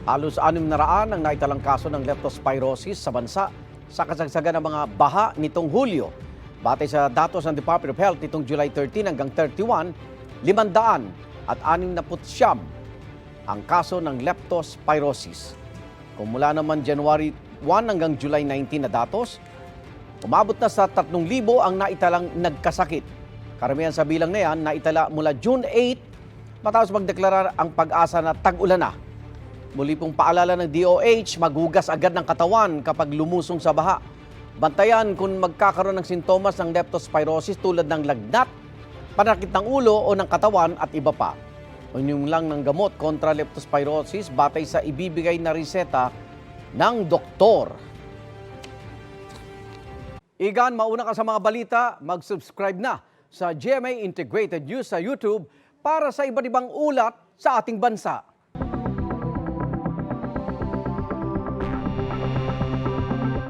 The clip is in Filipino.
Halos 600 ang naitalang kaso ng leptospirosis sa bansa sa kasagsagan ng mga baha nitong Hulyo. Batay sa datos ng Department of Health nitong July 13 hanggang 31, 569 ang kaso ng leptospirosis. Kung mula naman January 1 hanggang July 19 na datos, umabot na sa 3,000 ang naitalang nagkasakit. Karamihan sa bilang na yan, naitala mula June 8 matapos magdeklara ang Pag-asa na tag-ulan na. Muli pong paalala ng DOH, maghugas agad ng katawan kapag lumusong sa baha. Bantayan kung magkakaroon ng sintomas ng leptospirosis tulad ng lagnat, panakit ng ulo o ng katawan at iba pa. Unyong lang ng gamot kontra leptospirosis batay sa ibibigay na reseta ng doktor. Igan, mauna ka sa mga balita, mag-subscribe na sa GMA Integrated News sa YouTube para sa iba't ibang ulat sa ating bansa.